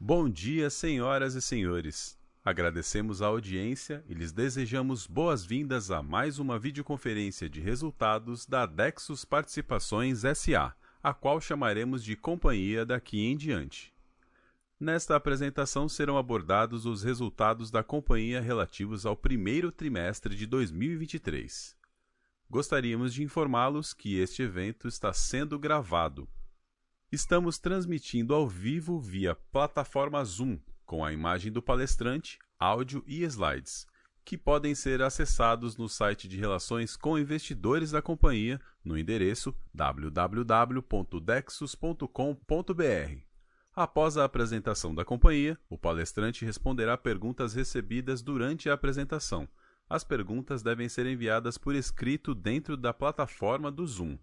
Bom dia, senhoras e senhores. Agradecemos a audiência e lhes desejamos boas-vindas a mais uma videoconferência de resultados da Dexus Participações S.A., a qual chamaremos de companhia daqui em diante. Nesta apresentação serão abordados os resultados da companhia relativos ao primeiro trimestre de 2023. Gostaríamos de informá-los que este evento está sendo gravado. Estamos transmitindo ao vivo via plataforma Zoom, com a imagem do palestrante, áudio e slides, que podem ser acessados no site de relações com investidores da companhia no endereço www.dexus.com.br. Após a apresentação da companhia, o palestrante responderá perguntas recebidas durante a apresentação. As perguntas devem ser enviadas por escrito dentro da plataforma do Zoom.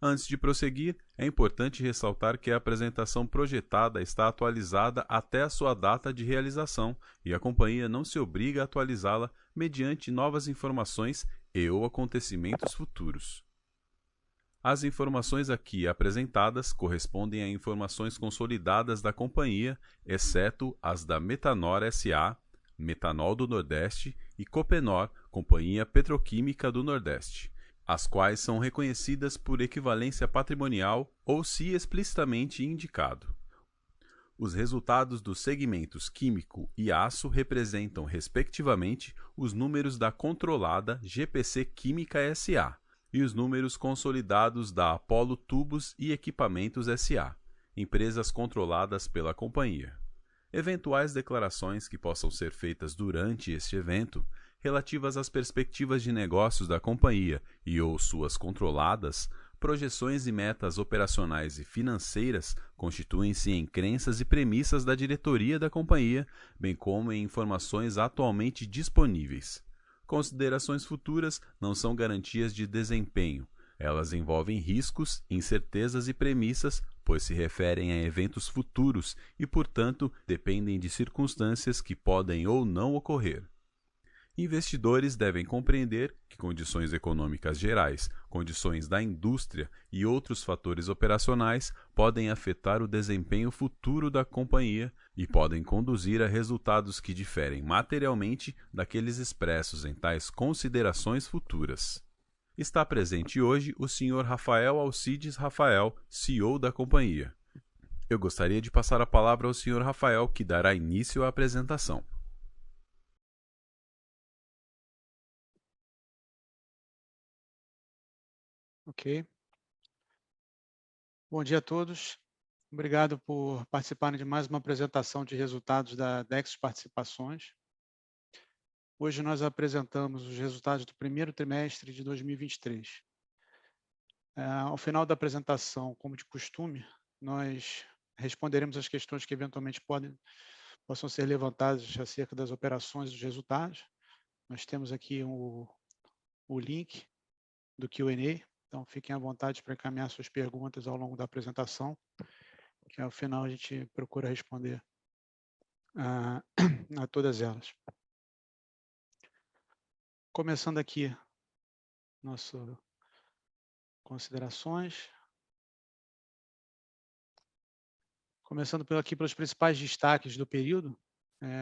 Antes de prosseguir, é importante ressaltar que a apresentação projetada está atualizada até a sua data de realização e a companhia não se obriga a atualizá-la mediante novas informações e/ou acontecimentos futuros. As informações aqui apresentadas correspondem a informações consolidadas da companhia, exceto as da Metanor S.A., Metanol do Nordeste e Copenor, Companhia Petroquímica do Nordeste, as quais são reconhecidas por equivalência patrimonial ou se explicitamente indicado. Os resultados dos segmentos químico e aço representam, respectivamente, os números da controlada GPC Química S.A., e os números consolidados da Apollo Tubos e Equipamentos S.A., empresas controladas pela companhia. Eventuais declarações que possam ser feitas durante este evento, relativas às perspectivas de negócios da companhia e/ou suas controladas, projeções e metas operacionais e financeiras constituem-se em crenças e premissas da diretoria da companhia, bem como em informações atualmente disponíveis. Considerações futuras não são garantias de desempenho. Elas envolvem riscos, incertezas e premissas, pois se referem a eventos futuros e, portanto, dependem de circunstâncias que podem ou não ocorrer. Investidores devem compreender que condições econômicas gerais, condições da indústria e outros fatores operacionais podem afetar o desempenho futuro da companhia e podem conduzir a resultados que diferem materialmente daqueles expressos em tais considerações futuras. Está presente hoje o Sr. Rafael Alcides Rafael, CEO da companhia. Eu gostaria de passar a palavra ao Sr. Rafael, que dará início à apresentação. Ok. Bom dia a todos. Obrigado por participarem de mais uma apresentação de resultados da Dexus Participações. Hoje nós apresentamos os resultados do primeiro trimestre de 2023. Ao final da apresentação, como de costume, nós responderemos as questões que eventualmente possam ser levantadas acerca das operações e dos resultados. Nós temos aqui o link do Q&A, então fiquem à vontade para encaminhar suas perguntas ao longo da apresentação, que ao final a gente procura responder a todas elas. Começando aqui nossas considerações. Começando pelos principais destaques do período.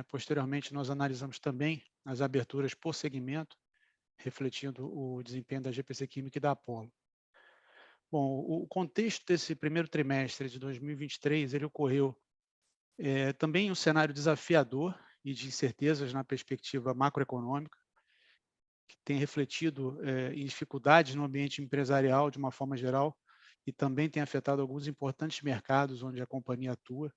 Posteriormente, nós analisamos também as aberturas por segmento, refletindo o desempenho da GPC Química e da Apollo. Bom, o contexto desse primeiro trimestre de 2023, ele ocorreu também em um cenário desafiador e de incertezas na perspectiva macroeconômica, que tem refletido em dificuldades no ambiente empresarial de uma forma geral e também tem afetado alguns importantes mercados onde a companhia atua.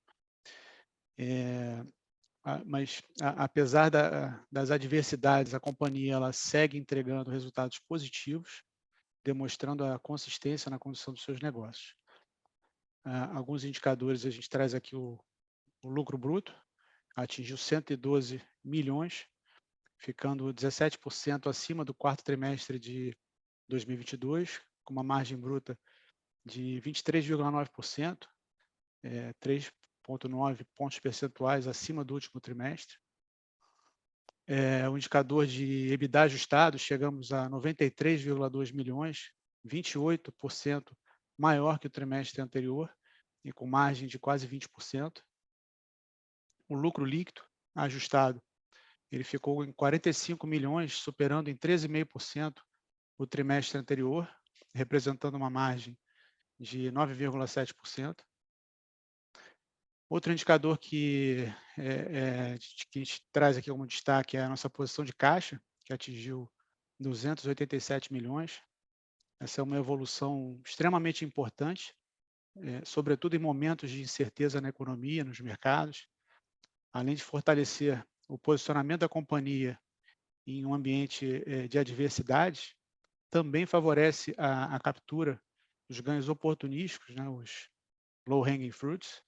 Mas, apesar das adversidades, a companhia ela segue entregando resultados positivos, demonstrando a consistência na condução dos seus negócios. Alguns indicadores, a gente traz aqui o lucro bruto, atingiu 112 milhões, ficando 17% acima do quarto trimestre de 2022, com uma margem bruta de 23,9%, 3,9 pontos percentuais acima do último trimestre. O indicador de EBITDA ajustado, chegamos a 93,2 milhões, 28% maior que o trimestre anterior e com margem de quase 20%. o lucro líquido ajustado, ele ficou em 45 milhões, superando em 13,5% o trimestre anterior, representando uma margem de 9,7%. Outro indicador que a gente traz aqui como destaque é a nossa posição de caixa, que atingiu 287 milhões. Essa é uma evolução extremamente importante, sobretudo em momentos de incerteza na economia, nos mercados, além de fortalecer o posicionamento da companhia em um ambiente de adversidade, também favorece a captura dos ganhos oportunísticos, né, os low-hanging fruits,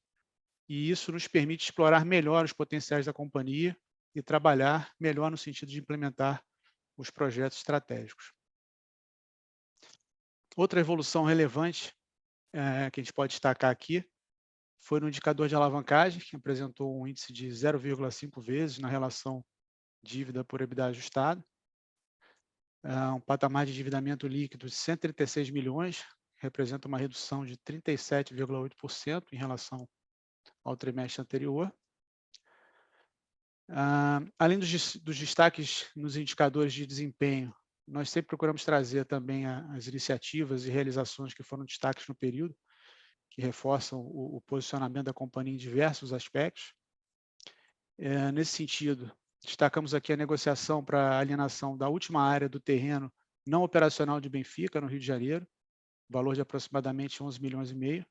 e isso nos permite explorar melhor os potenciais da companhia e trabalhar melhor no sentido de implementar os projetos estratégicos. Outra evolução relevante que a gente pode destacar aqui foi no indicador de alavancagem, que apresentou um índice de 0,5 vezes na relação dívida por EBITDA ajustado, um patamar de endividamento líquido de 136 milhões, representa uma redução de 37,8% em relação ao trimestre anterior. Além dos destaques nos indicadores de desempenho, nós sempre procuramos trazer também as iniciativas e realizações que foram destaques no período, que reforçam o posicionamento da companhia em diversos aspectos. Nesse sentido, destacamos aqui a negociação para a alienação da última área do terreno não operacional de Benfica, no Rio de Janeiro, valor de aproximadamente 11 milhões e meio.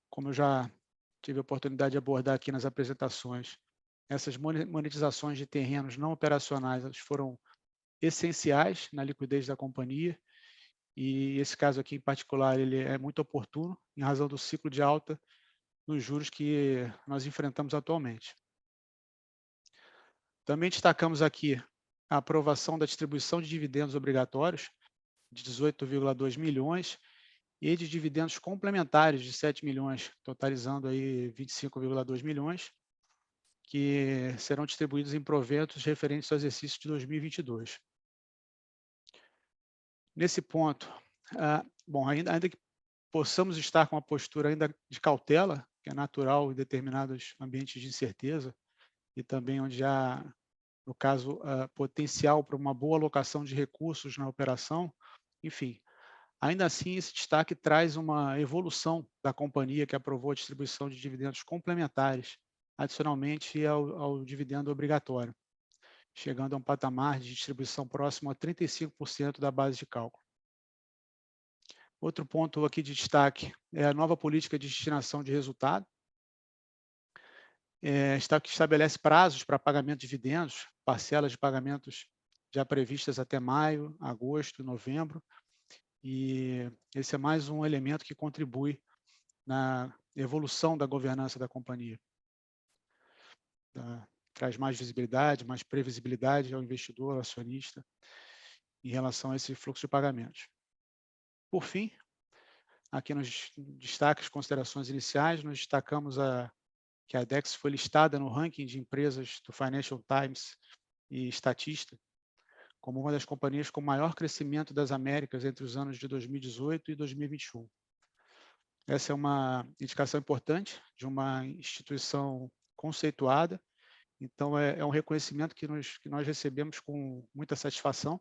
Como eu já tive a oportunidade de abordar aqui nas apresentações, essas monetizações de terrenos não operacionais foram essenciais na liquidez da companhia, e esse caso aqui em particular ele é muito oportuno em razão do ciclo de alta nos juros que nós enfrentamos atualmente. Também destacamos aqui a aprovação da distribuição de dividendos obrigatórios de 18,2 milhões e de dividendos complementares de 7 milhões, totalizando aí 25,2 milhões, que serão distribuídos em proventos referentes ao exercício de 2022. Nesse ponto, ainda que possamos estar com uma postura ainda de cautela, que é natural em determinados ambientes de incerteza, e também onde há, no caso, potencial para uma boa alocação de recursos na operação, enfim, ainda assim esse destaque traz uma evolução da companhia que aprovou a distribuição de dividendos complementares, adicionalmente ao dividendo obrigatório, chegando a um patamar de distribuição próximo a 35% da base de cálculo. Outro ponto aqui de destaque é a nova política de destinação de resultado, que estabelece prazos para pagamento de dividendos, parcelas de pagamentos já previstas até maio, agosto, novembro, e esse é mais um elemento que contribui na evolução da governança da companhia. Traz mais visibilidade, mais previsibilidade ao investidor, ao acionista, em relação a esse fluxo de pagamentos. Por fim, aqui nos destaques, considerações iniciais, nós destacamos que a DEX foi listada no ranking de empresas do Financial Times e Statista como uma das companhias com maior crescimento das Américas entre os anos de 2018 e 2021. Essa é uma indicação importante de uma instituição conceituada, então é um reconhecimento que nós recebemos com muita satisfação.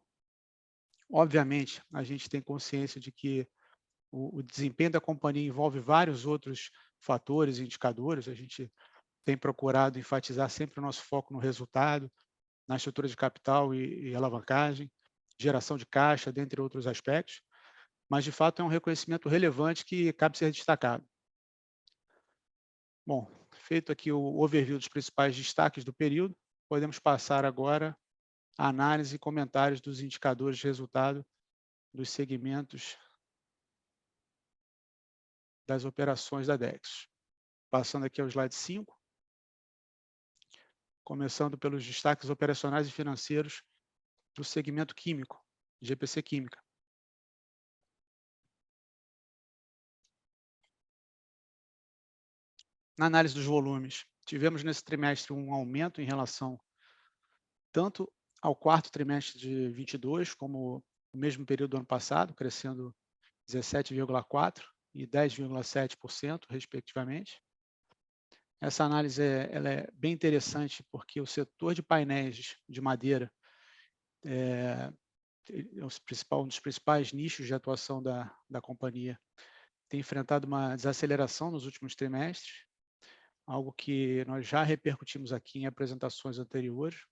Obviamente, a gente tem consciência de que o desempenho da companhia envolve vários outros fatores e indicadores. A gente tem procurado enfatizar sempre o nosso foco no resultado, na estrutura de capital e alavancagem, geração de caixa, dentre outros aspectos, mas de fato é um reconhecimento relevante que cabe ser destacado. Bom, feito aqui o overview dos principais destaques do período, podemos passar agora à análise e comentários dos indicadores de resultado dos segmentos das operações da DEX. Passando aqui ao slide 5, começando pelos destaques operacionais e financeiros do segmento químico, GPC Química. Na análise dos volumes, tivemos nesse trimestre um aumento em relação tanto ao quarto trimestre de 22, como o mesmo período do ano passado, crescendo 17,4% e 10,7%, respectivamente. Essa análise ela é bem interessante porque o setor de painéis de madeira é um dos principais nichos de atuação da companhia. Tem enfrentado uma desaceleração nos últimos trimestres, algo que nós já repercutimos aqui em apresentações anteriores.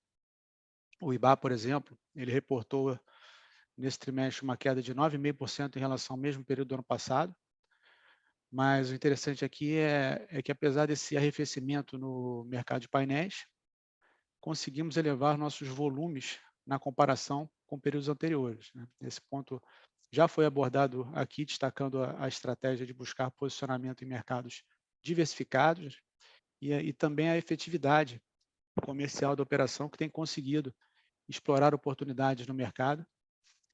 O IBÁ, por exemplo, ele reportou nesse trimestre uma queda de 9,5% em relação ao mesmo período do ano passado. Mas o interessante aqui é que, apesar desse arrefecimento no mercado de painéis, conseguimos elevar nossos volumes na comparação com períodos anteriores, né? Esse ponto já foi abordado aqui, destacando a estratégia de buscar posicionamento em mercados diversificados e também a efetividade comercial da operação, que tem conseguido explorar oportunidades no mercado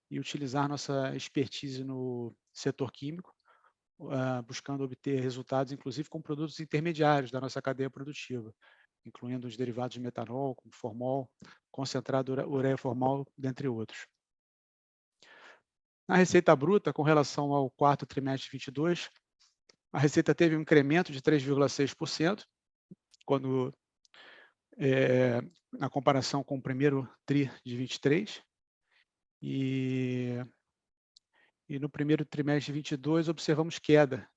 e utilizar nossa expertise no setor químico, buscando obter resultados, inclusive com produtos intermediários da nossa cadeia produtiva, incluindo os derivados de metanol, como formol, concentrado ureia formol, dentre outros. Na receita bruta, com relação ao quarto trimestre de 22, a receita teve um incremento de 3,6%, quando na comparação com o primeiro TRI de 23, e no primeiro trimestre de 22 observamos queda,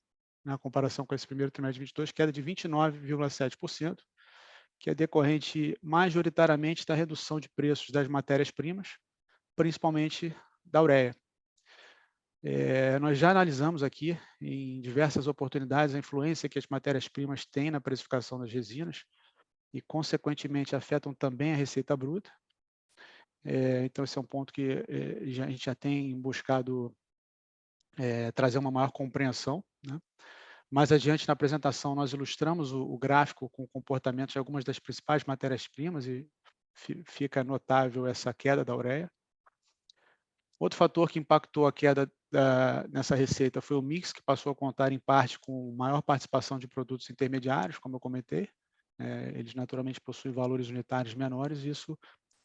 na comparação com esse primeiro trimestre de 22, queda de 29,7%, que é decorrente majoritariamente da redução de preços das matérias-primas, principalmente da ureia. Nós já analisamos aqui, em diversas oportunidades, a influência que as matérias-primas têm na precificação das resinas e, consequentemente, afetam também a receita bruta. Então, esse é um ponto que a gente já tem buscado trazer uma maior compreensão, né? Mais adiante, na apresentação, nós ilustramos o gráfico com o comportamento de algumas das principais matérias-primas e fica notável essa queda da ureia. Outro fator que impactou a queda nessa receita foi o mix, que passou a contar em parte com maior participação de produtos intermediários, como eu comentei. Eles naturalmente possuem valores unitários menores e isso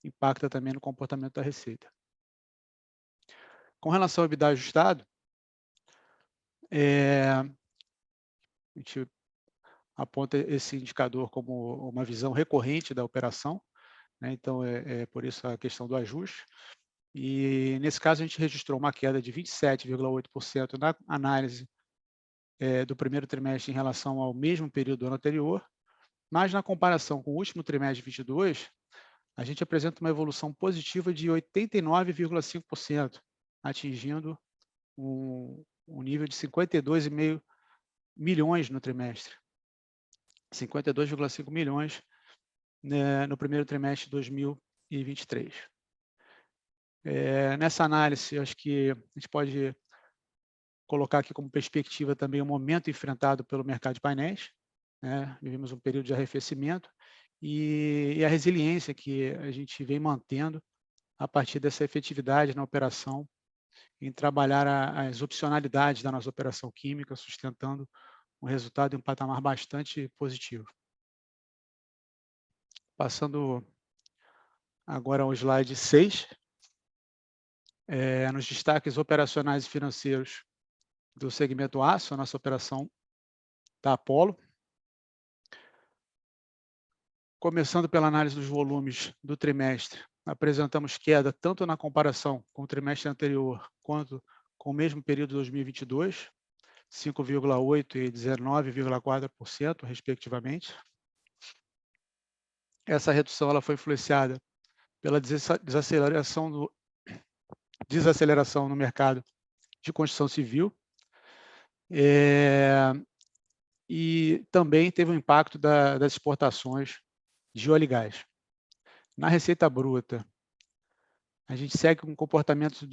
impacta também no comportamento da receita. Com relação ao EBITDA ajustado, a gente aponta esse indicador como uma visão recorrente da operação, né? Então, por isso a questão do ajuste. E, nesse caso, a gente registrou uma queda de 27,8% na análise do primeiro trimestre em relação ao mesmo período do ano anterior, mas na comparação com o último trimestre de 22, a gente apresenta uma evolução positiva de 89,5%, atingindo um nível de 52,5 milhões no trimestre. 52,5 milhões, né, no primeiro trimestre de 2023. Nessa análise, acho que a gente pode colocar aqui como perspectiva também o momento enfrentado pelo mercado de painéis, né? Vivemos um período de arrefecimento e a resiliência que a gente vem mantendo a partir dessa efetividade na operação, em trabalhar as opcionalidades da nossa operação química, sustentando um resultado em um patamar bastante positivo. Passando agora ao slide 6, nos destaques operacionais e financeiros do segmento aço, a nossa operação da Apollo. Começando pela análise dos volumes do trimestre, apresentamos queda tanto na comparação com o trimestre anterior, quanto com o mesmo período de 2022, 5,8% e 19,4%, respectivamente. Essa redução ela foi influenciada pela desaceleração no mercado de construção civil, e também teve um impacto das exportações de óleo e gás. Na receita bruta, a gente segue com o comportamento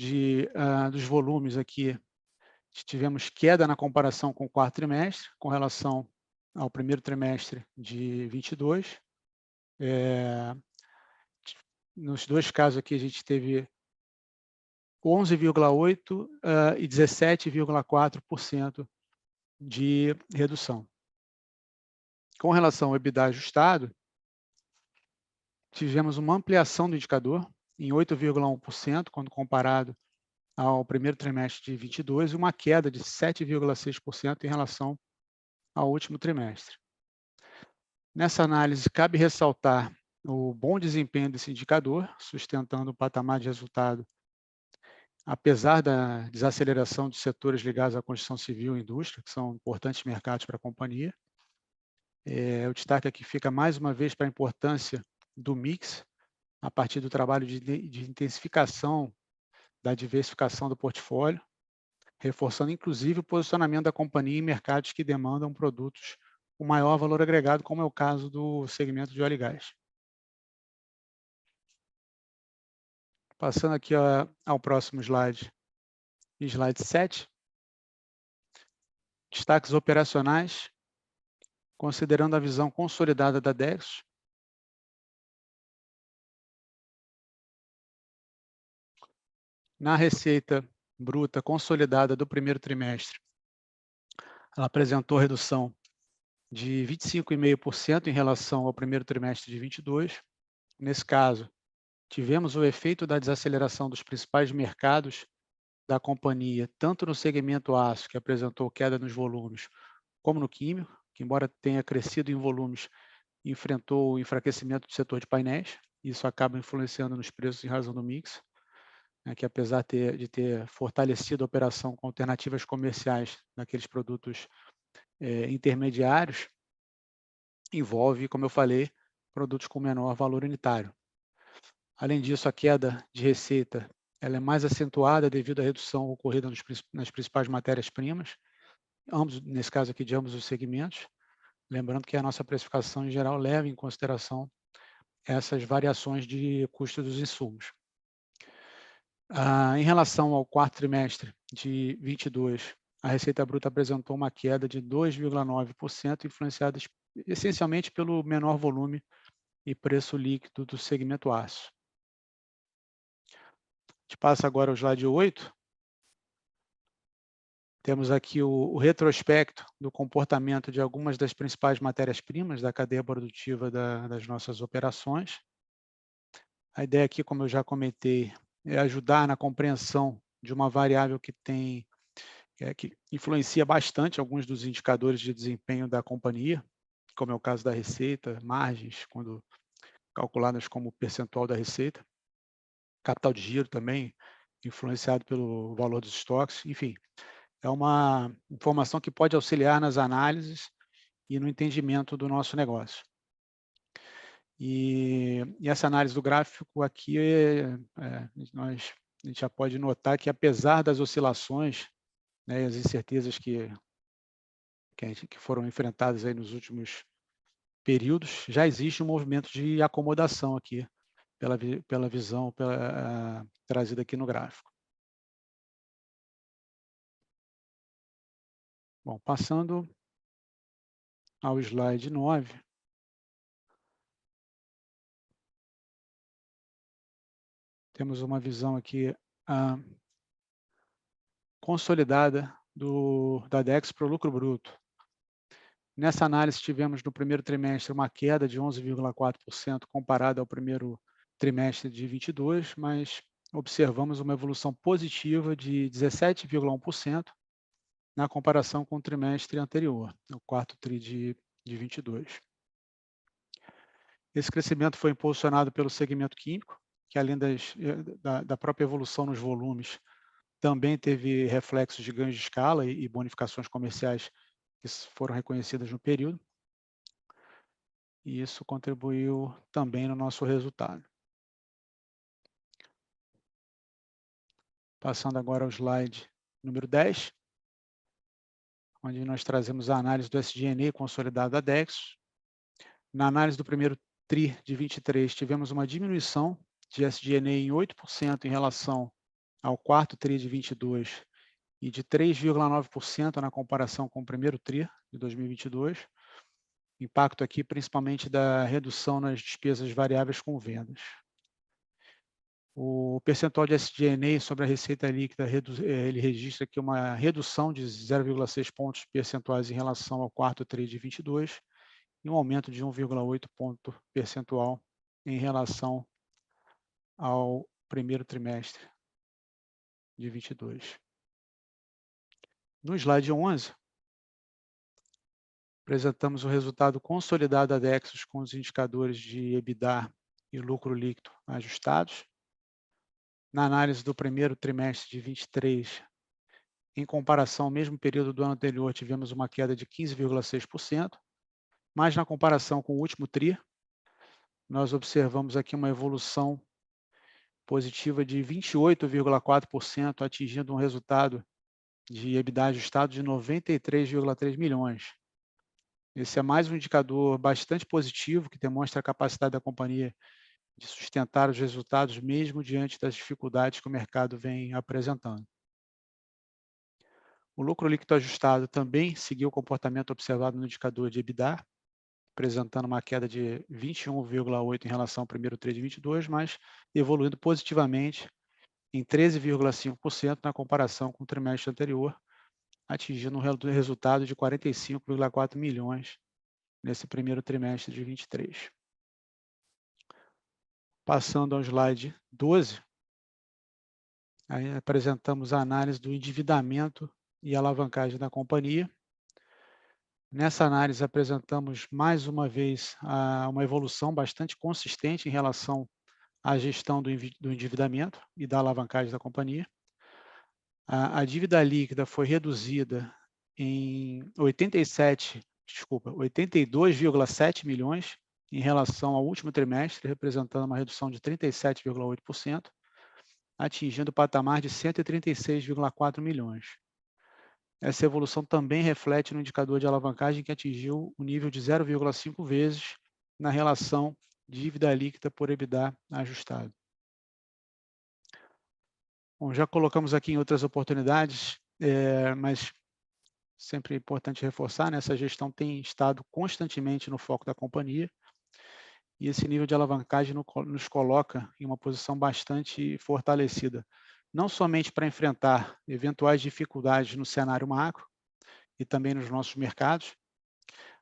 dos volumes aqui. Tivemos queda na comparação com o quarto trimestre, com relação ao primeiro trimestre de 22. Nos dois casos aqui, a gente teve 11,8% e 17,4% de redução. Com relação ao EBITDA ajustado, tivemos uma ampliação do indicador em 8,1%, quando comparado ao primeiro trimestre de 22, e uma queda de 7,6% em relação ao último trimestre. Nessa análise, cabe ressaltar o bom desempenho desse indicador, sustentando o patamar de resultado, apesar da desaceleração de setores ligados à construção civil e indústria, que são importantes mercados para a companhia. O destaque aqui fica mais uma vez para a importância do mix, a partir do trabalho de intensificação da diversificação do portfólio, reforçando inclusive o posicionamento da companhia em mercados que demandam produtos com maior valor agregado, como é o caso do segmento de óleo e gás. Passando aqui ao próximo slide, slide 7, destaques operacionais, considerando a visão consolidada da Dexo. Na receita bruta consolidada do primeiro trimestre, ela apresentou redução de 25,5% em relação ao primeiro trimestre de 22. Nesse caso, tivemos o efeito da desaceleração dos principais mercados da companhia, tanto no segmento aço, que apresentou queda nos volumes, como no químico, que embora tenha crescido em volumes, enfrentou o enfraquecimento do setor de painéis. Isso acaba influenciando nos preços em razão do mix, que apesar de ter fortalecido a operação com alternativas comerciais naqueles produtos intermediários, envolve, como eu falei, produtos com menor valor unitário. Além disso, a queda de receita ela é mais acentuada devido à redução ocorrida nas principais matérias-primas, nesse caso aqui de ambos os segmentos, lembrando que a nossa precificação em geral leva em consideração essas variações de custo dos insumos. Em relação ao quarto trimestre de 22, a receita bruta apresentou uma queda de 2,9%, influenciada essencialmente pelo menor volume e preço líquido do segmento aço. A gente passa agora ao slide 8. Temos aqui o retrospecto do comportamento de algumas das principais matérias-primas da cadeia produtiva das nossas operações. A ideia aqui, como eu já comentei, é ajudar na compreensão de uma variável que influencia bastante alguns dos indicadores de desempenho da companhia, como é o caso da receita, margens, quando calculadas como percentual da receita, capital de giro também, influenciado pelo valor dos estoques, enfim. É uma informação que pode auxiliar nas análises e no entendimento do nosso negócio. E essa análise do gráfico aqui, a gente já pode notar que, apesar das oscilações, né, e as incertezas que foram enfrentadas aí nos últimos períodos, já existe um movimento de acomodação aqui, pela visão trazida aqui no gráfico. Bom, passando ao slide 9, temos uma visão aqui consolidada da Dexo para o lucro bruto. Nessa análise, tivemos no primeiro trimestre uma queda de 11,4% comparada ao primeiro trimestre de 22, mas observamos uma evolução positiva de 17,1% na comparação com o trimestre anterior, o quarto tri de 22. Esse crescimento foi impulsionado pelo segmento químico, que além da própria evolução nos volumes, também teve reflexos de ganhos de escala e bonificações comerciais que foram reconhecidas no período. E isso contribuiu também no nosso resultado. Passando agora ao slide número 10, onde nós trazemos a análise do SG&A consolidado da Dexo. Na análise do primeiro TRI de 23, tivemos uma diminuição de SG&A em 8% em relação ao quarto TRI de 22 e de 3,9% na comparação com o primeiro TRI de 2022. Impacto aqui principalmente da redução nas despesas variáveis com vendas. O percentual de SG&A sobre a receita líquida, ele registra aqui uma redução de 0,6 pontos percentuais em relação ao quarto TRI de 22 e um aumento de 1,8 ponto percentual em relação ao primeiro trimestre de 22. No slide 11, apresentamos o resultado consolidado da Dexus com os indicadores de EBITDA e lucro líquido ajustados. Na análise do primeiro trimestre de 23, em comparação ao mesmo período do ano anterior, tivemos uma queda de 15,6%, mas na comparação com o último TRI, nós observamos aqui uma evolução positiva de 28,4%, atingindo um resultado de EBITDA ajustado de 93,3 milhões. Esse é mais um indicador bastante positivo, que demonstra a capacidade da companhia de sustentar os resultados mesmo diante das dificuldades que o mercado vem apresentando. O lucro líquido ajustado também seguiu o comportamento observado no indicador de EBITDA, apresentando uma queda de 21,8% em relação ao primeiro TRI de 22, mas evoluindo positivamente em 13,5% na comparação com o trimestre anterior, atingindo um resultado de 45,4 milhões nesse primeiro trimestre de 23. Passando ao slide 12, aí apresentamos a análise do endividamento e alavancagem da companhia. Nessa análise, apresentamos mais uma vez uma evolução bastante consistente em relação à gestão do endividamento e da alavancagem da companhia. A dívida líquida foi reduzida em 82,7 milhões em relação ao último trimestre, representando uma redução de 37,8%, atingindo o patamar de 136,4 milhões. Essa evolução também reflete no indicador de alavancagem, que atingiu o nível de 0,5 vezes na relação dívida líquida por EBITDA ajustado. Bom, já colocamos aqui em outras oportunidades, mas sempre é importante reforçar, né? Essa gestão tem estado constantemente no foco da companhia, e esse nível de alavancagem nos coloca em uma posição bastante fortalecida, não somente para enfrentar eventuais dificuldades no cenário macro e também nos nossos mercados,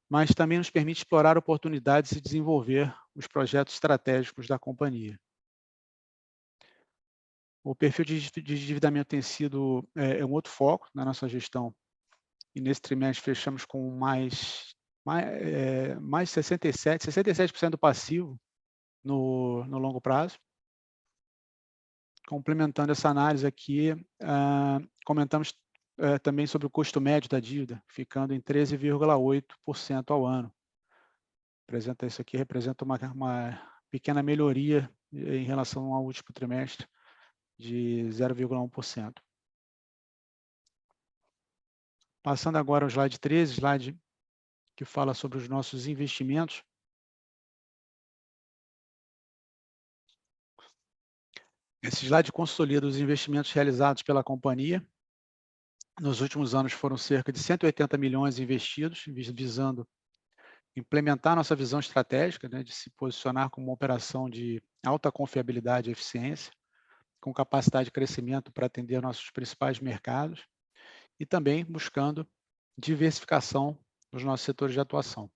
mas também nos permite explorar oportunidades e desenvolver os projetos estratégicos da companhia. O perfil de endividamento tem sido um outro foco na nossa gestão, e nesse trimestre fechamos com mais 67% do passivo no longo prazo. Complementando essa análise aqui, comentamos também sobre o custo médio da dívida, ficando em 13,8% ao ano. Isso aqui representa uma pequena melhoria em relação ao último trimestre, de 0,1%. Passando agora ao slide 13, slide que fala sobre os nossos investimentos. Esse slide consolida os investimentos realizados pela companhia. Nos últimos anos foram cerca de 180 milhões investidos, visando implementar nossa visão estratégica, né, de se posicionar como uma operação de alta confiabilidade e eficiência, com capacidade de crescimento para atender nossos principais mercados, e também buscando diversificação dos nossos setores de atuação.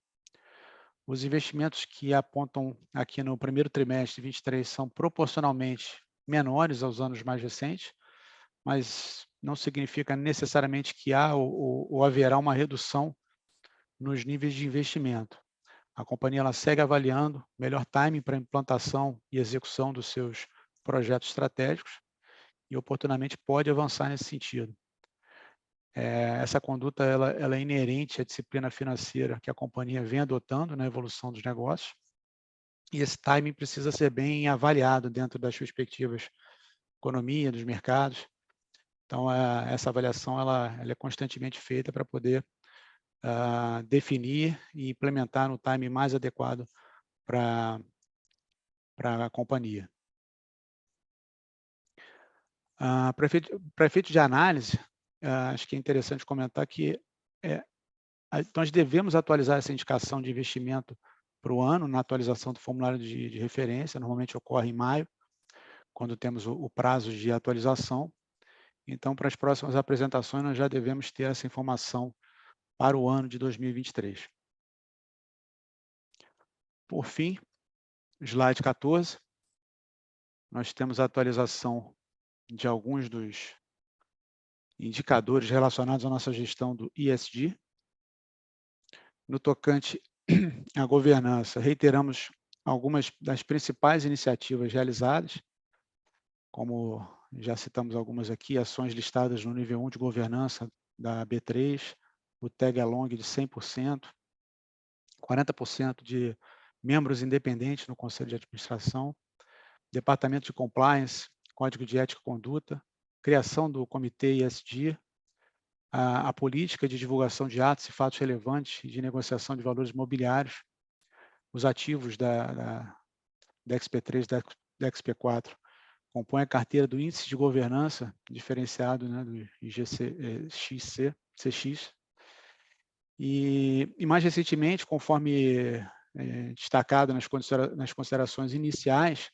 Os investimentos que apontam aqui no primeiro trimestre de 23 são proporcionalmente menores aos anos mais recentes, mas não significa necessariamente que há ou haverá uma redução nos níveis de investimento. A companhia ela segue avaliando o melhor timing para a implantação e execução dos seus projetos estratégicos e oportunamente pode avançar nesse sentido. Essa conduta ela é inerente à disciplina financeira que a companhia vem adotando na evolução dos negócios, e esse timing precisa ser bem avaliado dentro das perspectivas da economia, dos mercados. Então, essa avaliação ela é constantemente feita para poder definir e implementar no timing mais adequado para a companhia. Para efeito de análise, acho que é interessante comentar que nós devemos atualizar essa indicação de investimento para o ano, na atualização do formulário de referência, normalmente ocorre em maio, quando temos o prazo de atualização. Então, para as próximas apresentações, nós já devemos ter essa informação para o ano de 2023. Por fim, slide 14, nós temos a atualização de alguns dos indicadores relacionados à nossa gestão do ESG. No tocante à governança, reiteramos algumas das principais iniciativas realizadas, como já citamos algumas aqui, ações listadas no nível 1 de governança da B3, o tag along de 100%, 40% de membros independentes no conselho de administração, departamento de compliance, código de ética e conduta, criação do comitê ESG, a política de divulgação de atos e fatos relevantes e de negociação de valores imobiliários, os ativos da XP3 da XP4 compõem a carteira do Índice de Governança Diferenciado, né, do IGCX. E mais recentemente, conforme destacado nas considerações iniciais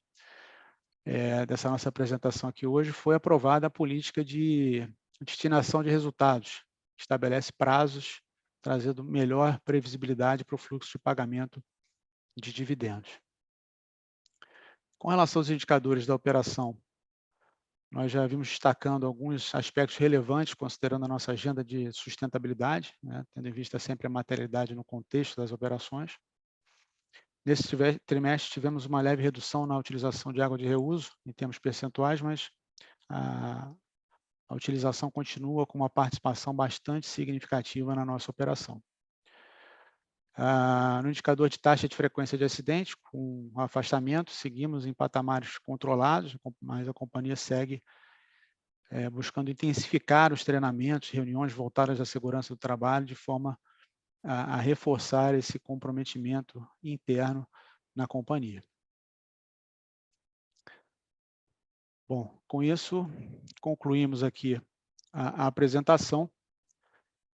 dessa nossa apresentação aqui hoje, foi aprovada a política de destinação de resultados, que estabelece prazos, trazendo melhor previsibilidade para o fluxo de pagamento de dividendos. Com relação aos indicadores da operação, nós já vimos destacando alguns aspectos relevantes, considerando a nossa agenda de sustentabilidade, né, tendo em vista sempre a materialidade no contexto das operações. Nesse trimestre, tivemos uma leve redução na utilização de água de reuso, em termos percentuais, mas a utilização continua com uma participação bastante significativa na nossa operação. No indicador de taxa de frequência de acidente, com afastamento, seguimos em patamares controlados, mas a companhia segue buscando intensificar os treinamentos, reuniões voltadas à segurança do trabalho, de forma a reforçar esse comprometimento interno na companhia. Bom, com isso, concluímos aqui a apresentação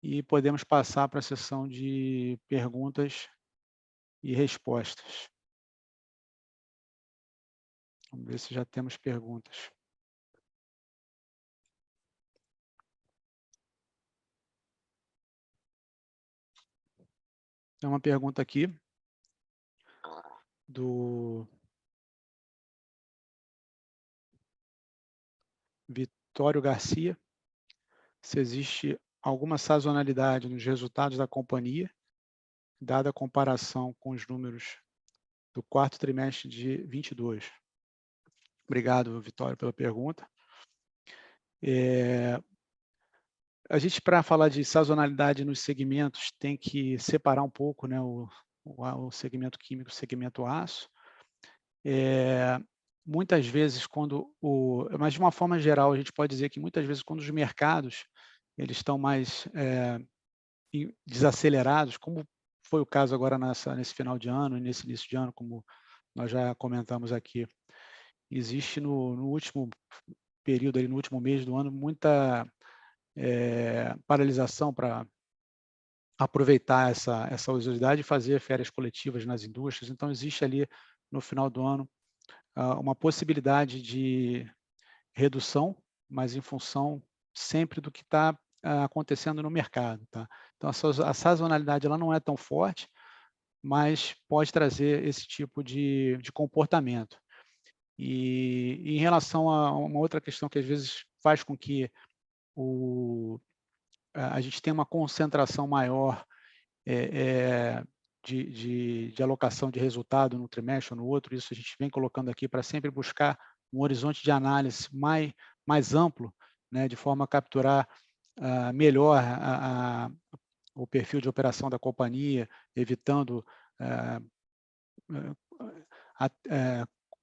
e podemos passar para a sessão de perguntas e respostas. Vamos ver se já temos perguntas. Tem uma pergunta aqui do Vitório Garcia, se existe alguma sazonalidade nos resultados da companhia, dada a comparação com os números do quarto trimestre de 22. Obrigado, Vitório, pela pergunta. A gente, para falar de sazonalidade nos segmentos, tem que separar um pouco, né, o segmento químico, o segmento aço. Muitas vezes, mas de uma forma geral, a gente pode dizer que muitas vezes quando os mercados eles estão mais desacelerados, como foi o caso agora nesse final de ano e nesse início de ano, como nós já comentamos aqui, existe no último período, no último mês do ano, muita paralisação para aproveitar essa ociosidade e fazer férias coletivas nas indústrias. Então, existe ali, no final do ano, uma possibilidade de redução, mas em função sempre do que está acontecendo no mercado. Tá? Então, a sazonalidade ela não é tão forte, mas pode trazer esse tipo de comportamento. E em relação a uma outra questão que às vezes faz com que a gente tenha uma concentração maior de alocação de resultado no trimestre ou no outro, isso a gente vem colocando aqui para sempre buscar um horizonte de análise mais amplo, né, de forma a capturar melhor o perfil de operação da companhia, evitando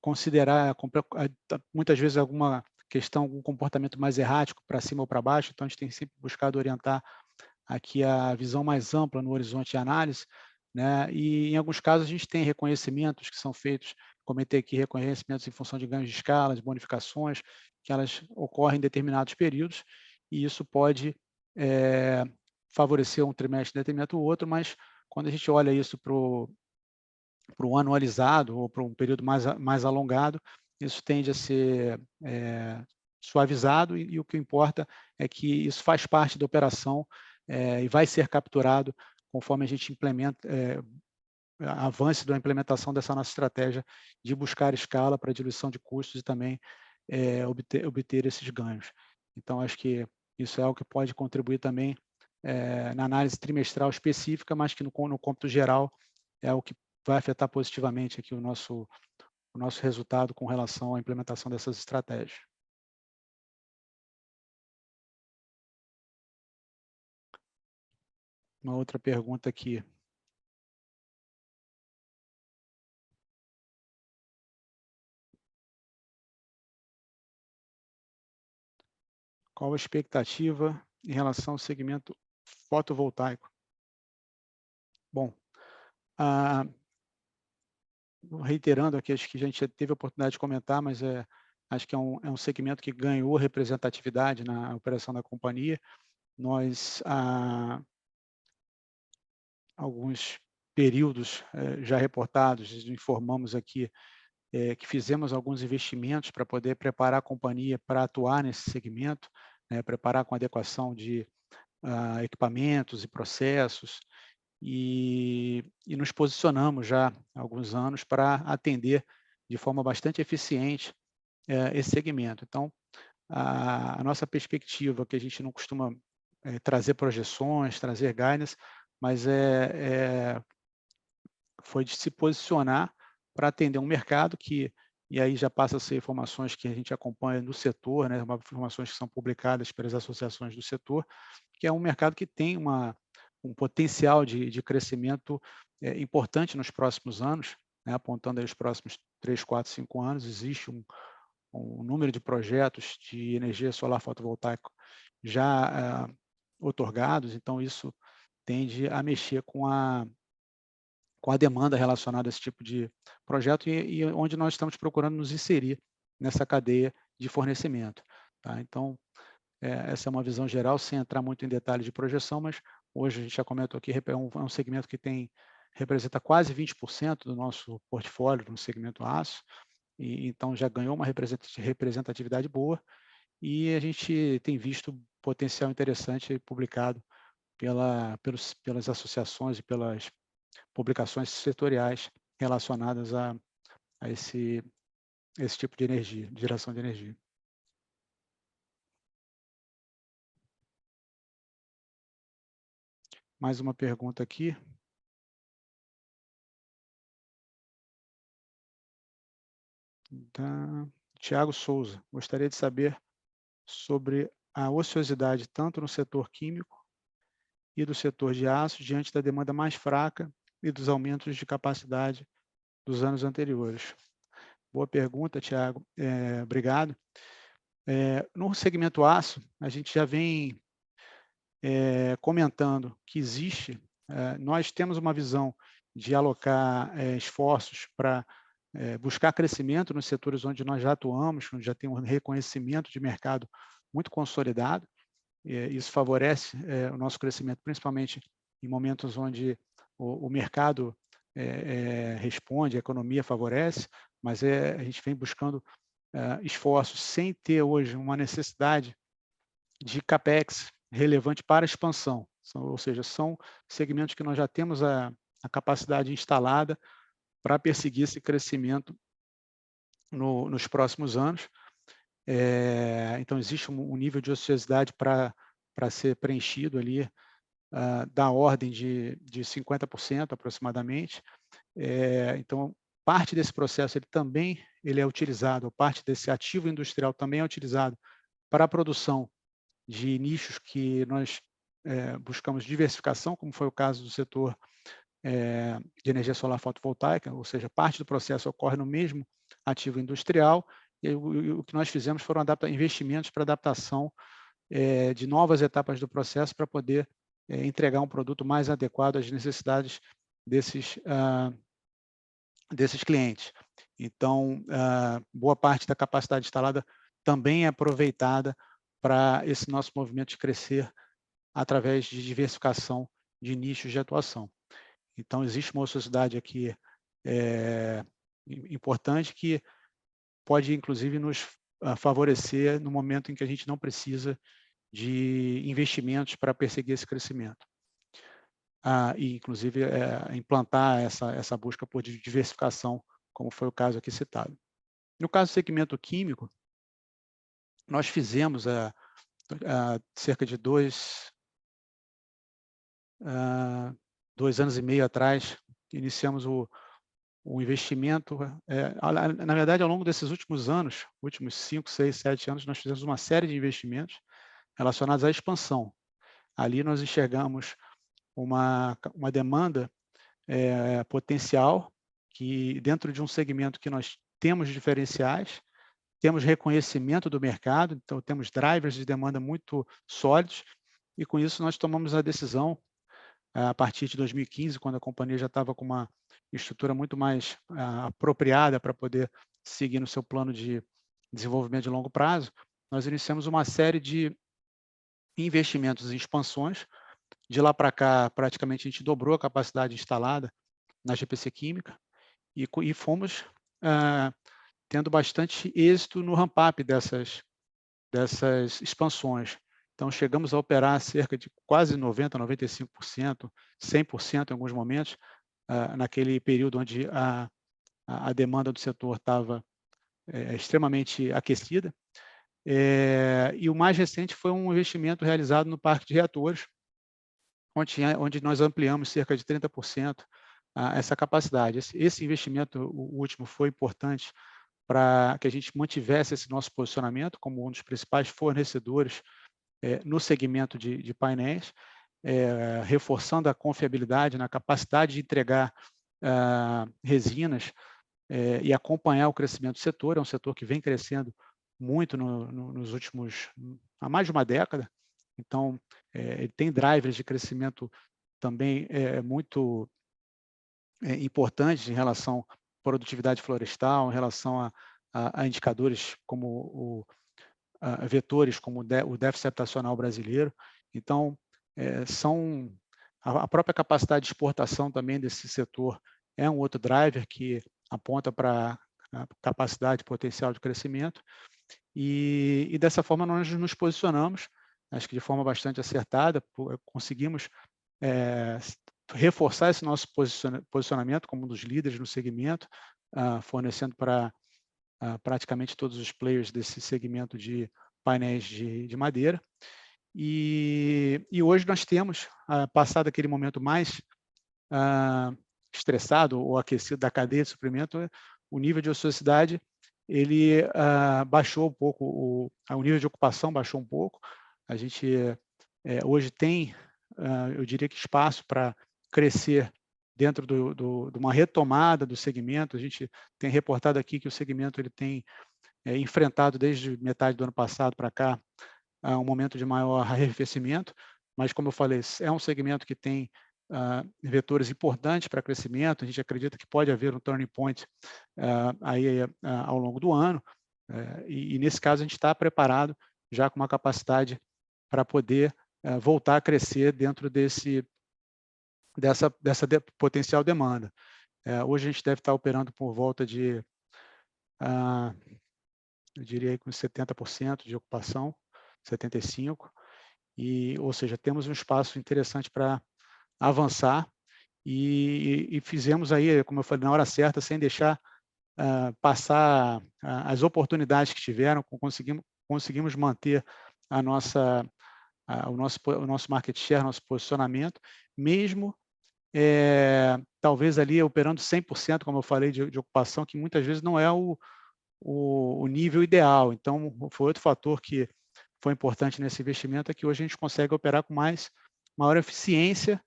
considerar muitas vezes alguma questão, algum comportamento mais errático para cima ou para baixo, então a gente tem sempre buscado orientar aqui a visão mais ampla no horizonte de análise, né? E em alguns casos a gente tem reconhecimentos que são feitos, comentei aqui reconhecimentos em função de ganhos de escala, de bonificações, que elas ocorrem em determinados períodos, e isso pode favorecer um trimestre determinado ou outro, mas quando a gente olha isso para o anualizado ou para um período mais alongado, isso tende a ser suavizado e o que importa é que isso faz parte da operação e vai ser capturado conforme a gente avance da implementação dessa nossa estratégia de buscar escala para diluição de custos e também obter esses ganhos. Então, acho que isso é algo que pode contribuir também na análise trimestral específica, mas que no cômputo geral é o que vai afetar positivamente aqui o nosso resultado com relação à implementação dessas estratégias. Uma outra pergunta aqui. Qual a expectativa em relação ao segmento fotovoltaico? Bom, reiterando aqui, acho que a gente já teve a oportunidade de comentar, mas acho que é um segmento que ganhou representatividade na operação da companhia. Nós, alguns períodos já reportados, informamos aqui que fizemos alguns investimentos para poder preparar a companhia para atuar nesse segmento, preparar com adequação de equipamentos e processos, e nos posicionamos já há alguns anos para atender de forma bastante eficiente esse segmento. Então, a nossa perspectiva, que a gente não costuma trazer projeções, trazer guidance, mas foi de se posicionar para atender um mercado que, e aí já passa a ser informações que a gente acompanha no setor, né, informações que são publicadas pelas associações do setor, que é um mercado que tem um potencial de crescimento importante nos próximos anos, né, apontando aí os próximos 3, 4, 5 anos. Existe um número de projetos de energia solar fotovoltaica já otorgados, então isso tende a mexer com a demanda relacionada a esse tipo de projeto e onde nós estamos procurando nos inserir nessa cadeia de fornecimento. Tá? Então, essa é uma visão geral, sem entrar muito em detalhes de projeção, mas hoje a gente já comentou aqui, é um segmento que representa quase 20% do nosso portfólio no segmento aço, e então já ganhou uma representatividade boa, e a gente tem visto potencial interessante publicado pelas associações e pelas publicações setoriais relacionadas a esse tipo de energia, de geração de energia. Mais uma pergunta aqui. Da Tiago Souza. Gostaria de saber sobre a ociosidade tanto no setor químico e do setor de aço diante da demanda mais fraca e dos aumentos de capacidade dos anos anteriores. Boa pergunta, Tiago. Obrigado. No segmento aço, a gente já vem comentando que nós temos uma visão de alocar esforços para buscar crescimento nos setores onde nós já atuamos, onde já tem um reconhecimento de mercado muito consolidado. Isso favorece o nosso crescimento, principalmente em momentos onde o mercado responde, a economia favorece, mas a gente vem buscando esforços sem ter hoje uma necessidade de CAPEX relevante para a expansão. Ou seja, são segmentos que nós já temos a capacidade instalada para perseguir esse crescimento nos próximos anos. Então, existe um nível de ociosidade para ser preenchido ali, da ordem de 50% aproximadamente. Então, parte desse processo ele é utilizado, parte desse ativo industrial também é utilizado para a produção de nichos que nós buscamos diversificação, como foi o caso do setor de energia solar fotovoltaica, ou seja, parte do processo ocorre no mesmo ativo industrial, e o que nós fizemos foram investimentos para adaptação de novas etapas do processo para poder entregar um produto mais adequado às necessidades desses clientes. Então, boa parte da capacidade instalada também é aproveitada para esse nosso movimento de crescer através de diversificação de nichos de atuação. Então, existe uma ociosidade aqui importante que pode, inclusive, nos favorecer no momento em que a gente não precisa de investimentos para perseguir esse crescimento. E, inclusive, implantar essa busca por diversificação, como foi o caso aqui citado. No caso do segmento químico, nós fizemos cerca de 2 anos e meio atrás, iniciamos o investimento. Na verdade, ao longo desses últimos anos, últimos 5, 6, 7 anos, nós fizemos uma série de investimentos relacionados à expansão. Ali nós enxergamos uma demanda potencial, que dentro de um segmento que nós temos diferenciais, temos reconhecimento do mercado, então temos drivers de demanda muito sólidos, e com isso nós tomamos a decisão, a partir de 2015, quando a companhia já estava com uma estrutura muito mais apropriada para poder seguir no seu plano de desenvolvimento de longo prazo, nós iniciamos uma série de investimentos em expansões. De lá para cá, praticamente a gente dobrou a capacidade instalada na GPC Química e fomos tendo bastante êxito no ramp-up dessas expansões. Então, chegamos a operar cerca de quase 90%, 95%, 100% em alguns momentos, naquele período onde a demanda do setor estava extremamente aquecida. E o mais recente foi um investimento realizado no parque de reatores, onde nós ampliamos cerca de 30% essa capacidade. Esse investimento, o último, foi importante para que a gente mantivesse esse nosso posicionamento como um dos principais fornecedores no segmento de painéis, reforçando a confiabilidade na capacidade de entregar resinas e acompanhar o crescimento do setor. É um setor que vem crescendo muito nos últimos, há mais de uma década. Então, ele tem drivers de crescimento também muito importantes em relação à produtividade florestal, em relação a indicadores como vetores como o déficit habitacional brasileiro. Então, a própria capacidade de exportação também desse setor é um outro driver que aponta para a capacidade potencial de crescimento. E dessa forma nós nos posicionamos, acho que de forma bastante acertada, conseguimos reforçar esse nosso posicionamento como um dos líderes no segmento, fornecendo para praticamente todos os players desse segmento de painéis de madeira. E hoje nós temos, passado aquele momento mais estressado ou aquecido da cadeia de suprimento, o nível de ociosidade ele baixou um pouco, o nível de ocupação baixou um pouco. A gente hoje tem, eu diria que espaço para crescer dentro de uma retomada do segmento. A gente tem reportado aqui que o segmento ele tem enfrentado desde metade do ano passado para cá um momento de maior arrefecimento, mas como eu falei, é um segmento que tem vetores importantes para crescimento. A gente acredita que pode haver um turning point ao longo do ano, e nesse caso a gente está preparado já com uma capacidade para poder voltar a crescer dentro dessa potencial demanda. Hoje a gente deve estar operando por volta de, eu diria, com 70% de ocupação, 75%, ou seja, temos um espaço interessante para avançar e fizemos aí, como eu falei, na hora certa, sem deixar passar as oportunidades que tiveram, conseguimos manter o nosso market share, nosso posicionamento, mesmo talvez ali operando 100%, como eu falei, de ocupação, que muitas vezes não é o nível ideal. Então, foi outro fator que foi importante nesse investimento, é que hoje a gente consegue operar com maior eficiência,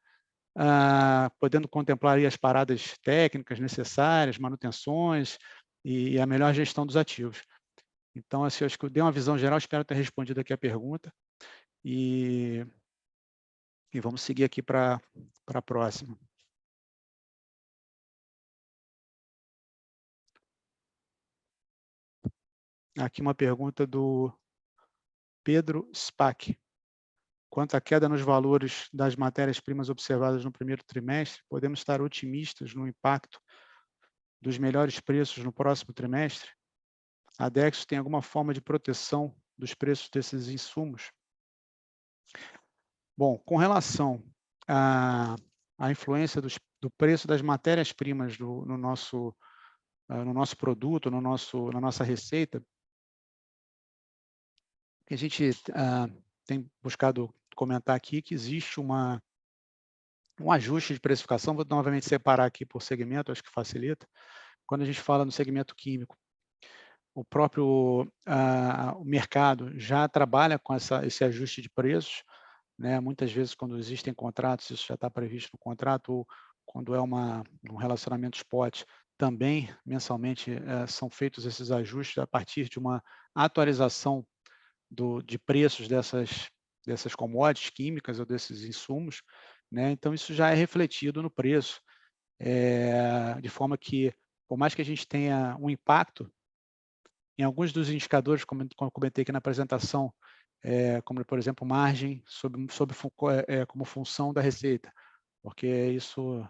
podendo contemplar aí as paradas técnicas necessárias, manutenções e a melhor gestão dos ativos. Então, assim, acho que eu dei uma visão geral, espero ter respondido aqui a pergunta, e vamos seguir aqui para a próxima. Aqui uma pergunta do Pedro Spack. Quanto à queda nos valores das matérias-primas observadas no primeiro trimestre, podemos estar otimistas no impacto dos melhores preços no próximo trimestre? A Dexo tem alguma forma de proteção dos preços desses insumos? Bom, com relação à influência do preço das matérias-primas no nosso produto, na nossa receita, a gente tem buscado comentar aqui que existe uma Um ajuste de precificação, vou novamente separar aqui por segmento, acho que facilita. Quando a gente fala no segmento químico, o próprio o mercado já trabalha com esse ajuste de preços, né? Muitas vezes, quando existem contratos, isso já está previsto no contrato, ou quando é um relacionamento spot, também mensalmente são feitos esses ajustes a partir de uma atualização de preços dessas commodities químicas ou desses insumos, né? Então isso já é refletido no preço, de forma que, por mais que a gente tenha um impacto em alguns dos indicadores, como eu comentei aqui na apresentação, como por exemplo margem como função da receita, porque isso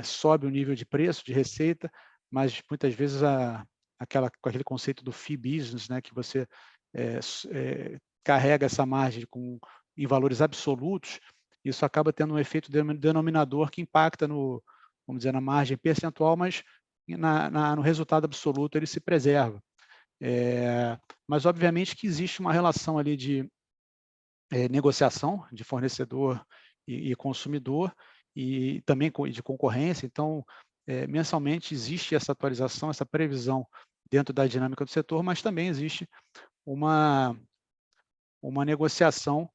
sobe o nível de preço, de receita, mas muitas vezes com aquele conceito do fee business, né, que você carrega essa margem em valores absolutos, isso acaba tendo um efeito denominador que impacta vamos dizer, na margem percentual, mas no resultado absoluto ele se preserva. Mas obviamente que existe uma relação ali de negociação de fornecedor e consumidor, e também de concorrência. Então, mensalmente existe essa atualização, essa previsão dentro da dinâmica do setor, mas também existe uma negociação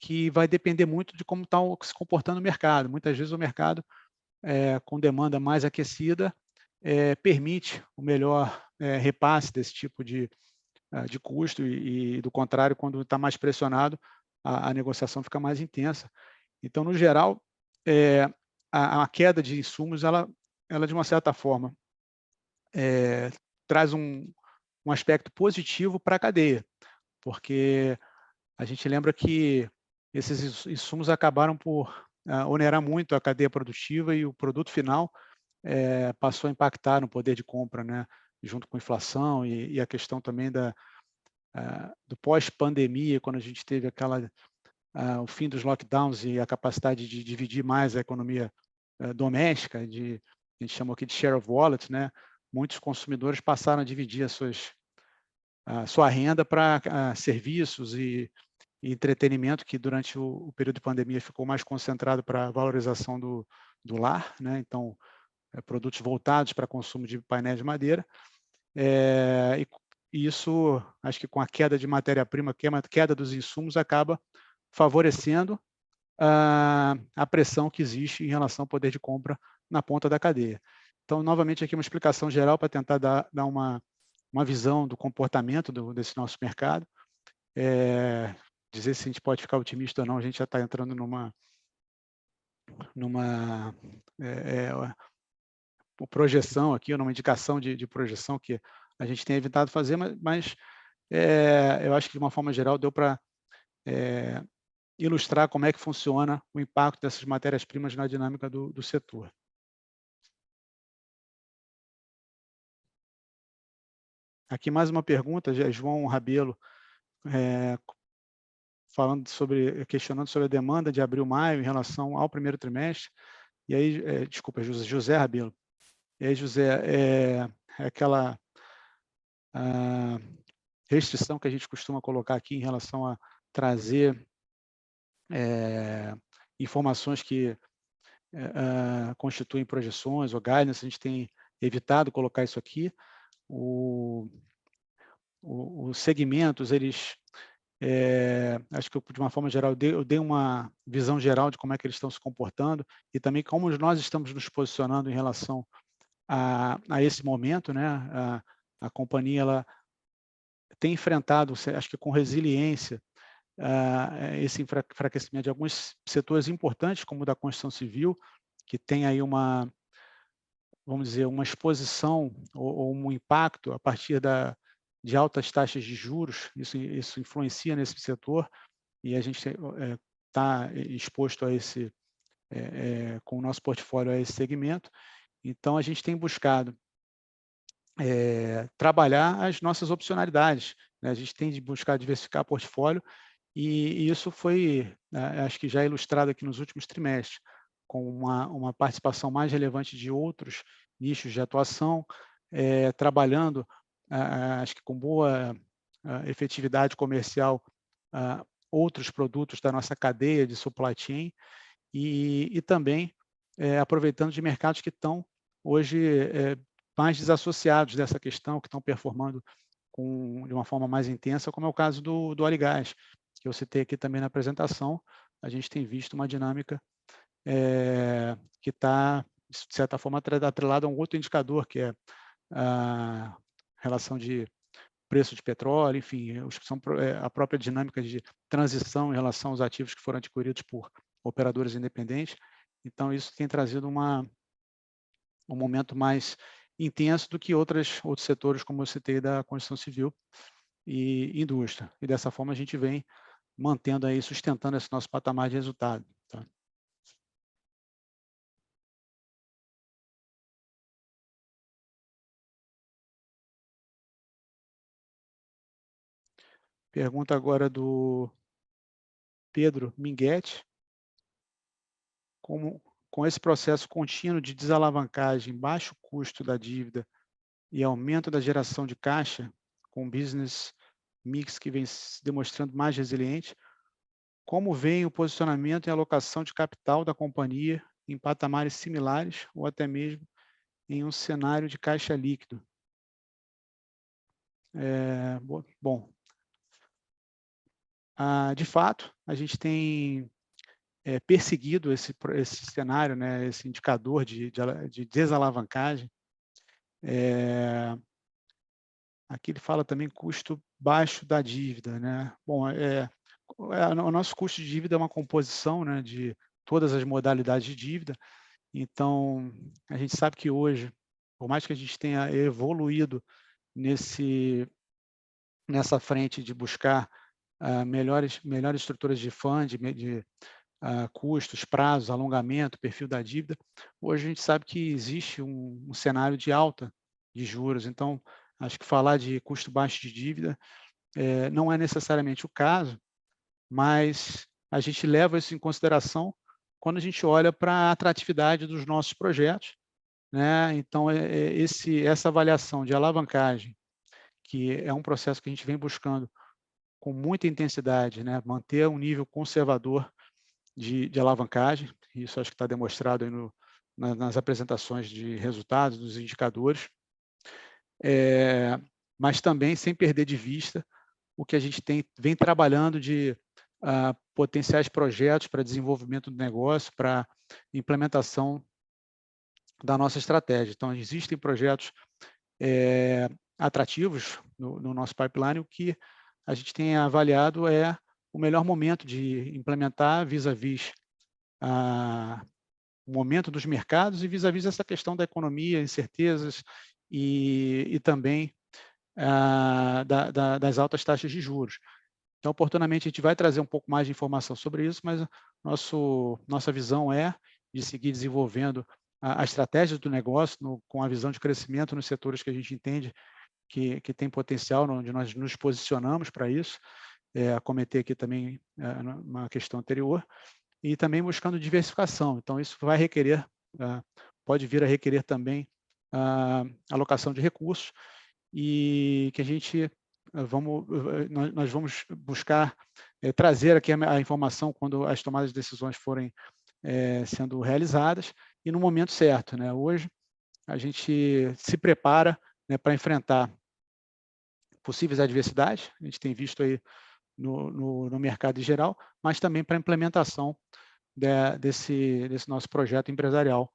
que vai depender muito de como está se comportando o mercado. Muitas vezes o mercado, com demanda mais aquecida, permite o melhor repasse desse tipo de custo, e do contrário, quando está mais pressionado, a negociação fica mais intensa. Então, no geral, a queda de insumos, ela de uma certa forma, traz um aspecto positivo para a cadeia, porque a gente lembra que esses insumos acabaram por onerar muito a cadeia produtiva, e o produto final passou a impactar no poder de compra, né, junto com a inflação e a questão também do pós-pandemia, quando a gente teve o fim dos lockdowns e a capacidade de dividir mais a economia doméstica, a gente chamou aqui de share of wallet, né? Muitos consumidores passaram a dividir a sua renda para serviços e entretenimento, que durante o período de pandemia ficou mais concentrado para a valorização do lar, né? Então, produtos voltados para consumo de painéis de madeira. E isso, acho que com a queda de matéria-prima, queda dos insumos, acaba favorecendo a pressão que existe em relação ao poder de compra na ponta da cadeia. Então, novamente, aqui uma explicação geral para tentar dar uma visão do comportamento desse nosso mercado. Dizer se a gente pode ficar otimista ou não, a gente já está entrando numa projeção aqui, numa indicação de projeção que a gente tem evitado fazer, mas eu acho que, de uma forma geral, deu para ilustrar como é que funciona o impacto dessas matérias-primas na dinâmica do setor. Aqui mais uma pergunta, João Rabelo, questionando sobre a demanda de abril-maio em relação ao primeiro trimestre. E aí, desculpa, José Rabelo. E aí, José, aquela restrição que a gente costuma colocar aqui em relação a trazer informações que constituem projeções ou guidance, a gente tem evitado colocar isso aqui. Os segmentos, eles, acho que de uma forma geral, eu dei uma visão geral de como é que eles estão se comportando, e também como nós estamos nos posicionando em relação a esse momento, né? A companhia, ela tem enfrentado, acho que com resiliência, esse enfraquecimento de alguns setores importantes, como o da construção civil, que tem aí vamos dizer, uma exposição ou um impacto a partir de altas taxas de juros. Isso influencia nesse setor, e a gente está exposto a com o nosso portfólio, a esse segmento. Então, a gente tem buscado trabalhar as nossas opcionalidades, né? A gente tem de buscar diversificar portfólio, e isso foi, acho que já ilustrado aqui nos últimos trimestres, com uma participação mais relevante de outros nichos de atuação, trabalhando, acho que com boa efetividade comercial, outros produtos da nossa cadeia de supply chain, e também aproveitando de mercados que estão hoje mais desassociados dessa questão, que estão performando de uma forma mais intensa, como é o caso do óleo e gás, que eu citei aqui também na apresentação. A gente tem visto uma dinâmica que está, de certa forma, atrelada a um outro indicador, que é a relação de preço de petróleo, enfim, a própria dinâmica de transição em relação aos ativos que foram adquiridos por operadores independentes. Então, isso tem trazido um momento mais intenso do que outros setores, como eu citei, da construção civil e indústria. E dessa forma a gente vem mantendo aí, sustentando esse nosso patamar de resultado. Tá? Pergunta agora do Pedro Minguetti. Com esse processo contínuo de desalavancagem, baixo custo da dívida e aumento da geração de caixa, com um business mix que vem se demonstrando mais resiliente, como vem o posicionamento e alocação de capital da companhia em patamares similares ou até mesmo em um cenário de caixa líquido? Bom, de fato, a gente tem perseguido esse cenário, né, esse indicador de desalavancagem. Aqui ele fala também custo baixo da dívida, né? Bom, o nosso custo de dívida é uma composição, né, de todas as modalidades de dívida. Então, a gente sabe que hoje, por mais que a gente tenha evoluído nessa frente de buscar melhores estruturas de fund, de custos, prazos, alongamento, perfil da dívida, hoje a gente sabe que existe um cenário de alta de juros. Então, acho que falar de custo baixo de dívida não é necessariamente o caso, mas a gente leva isso em consideração quando a gente olha para a atratividade dos nossos projetos, né? Então, essa avaliação de alavancagem, que é um processo que a gente vem buscando com muita intensidade, né? Manter um nível conservador de alavancagem, isso acho que está demonstrado aí nas apresentações de resultados, dos indicadores, mas também sem perder de vista o que a gente vem trabalhando de potenciais projetos para desenvolvimento do negócio, para implementação da nossa estratégia. Então, existem projetos atrativos no nosso pipeline, o que a gente tem avaliado é o melhor momento de implementar vis-à-vis o momento dos mercados e vis-à-vis essa questão da economia, incertezas e também das altas taxas de juros. Então, oportunamente, a gente vai trazer um pouco mais de informação sobre isso, mas nossa visão é de seguir desenvolvendo a estratégia do negócio com a visão de crescimento nos setores que a gente entende que tem potencial, onde nós nos posicionamos para isso, comentei aqui também uma questão anterior, e também buscando diversificação. Então, isso vai requerer, pode vir a requerer também alocação de recursos e que a gente nós vamos buscar trazer aqui a informação quando as tomadas de decisões forem sendo realizadas e no momento certo, né? Hoje a gente se prepara, né, para enfrentar possíveis adversidades, a gente tem visto aí no mercado em geral, mas também para a implementação desse nosso projeto empresarial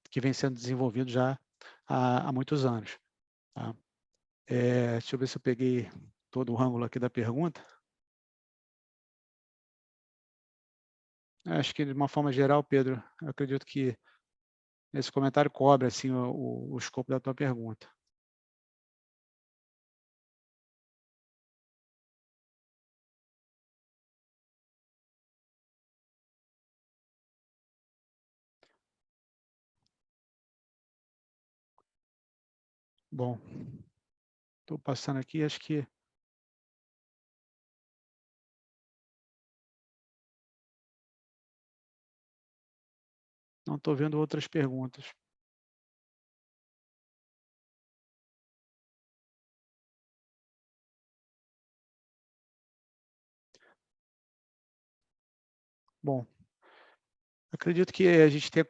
que vem sendo desenvolvido já há muitos anos. Tá? Deixa eu ver se eu peguei todo o ângulo aqui da pergunta. Acho que, de uma forma geral, Pedro, eu acredito que esse comentário cobre assim, o escopo da tua pergunta. Bom, estou passando aqui, acho que não estou vendo outras perguntas. Bom, Acredito que a gente tenha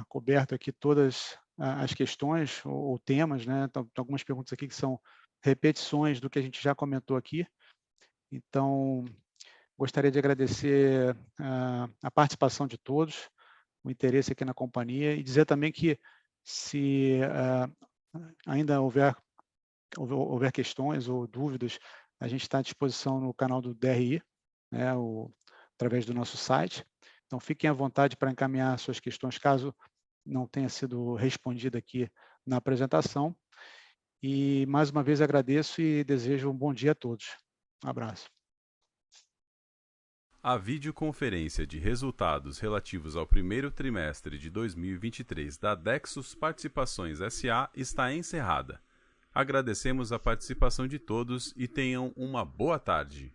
coberto aqui todas as questões ou temas, né? Então, tem algumas perguntas aqui que são repetições do que a gente já comentou aqui. Então, gostaria de agradecer a participação de todos, o interesse aqui na companhia e dizer também que se ainda houver questões ou dúvidas, a gente está à disposição no canal do DRI, né, através do nosso site. Então, fiquem à vontade para encaminhar suas questões, caso não tenha sido respondida aqui na apresentação. E, mais uma vez, agradeço e desejo um bom dia a todos. Um abraço. A videoconferência de resultados relativos ao primeiro trimestre de 2023 da Dexus Participações S.A. está encerrada. Agradecemos a participação de todos e tenham uma boa tarde.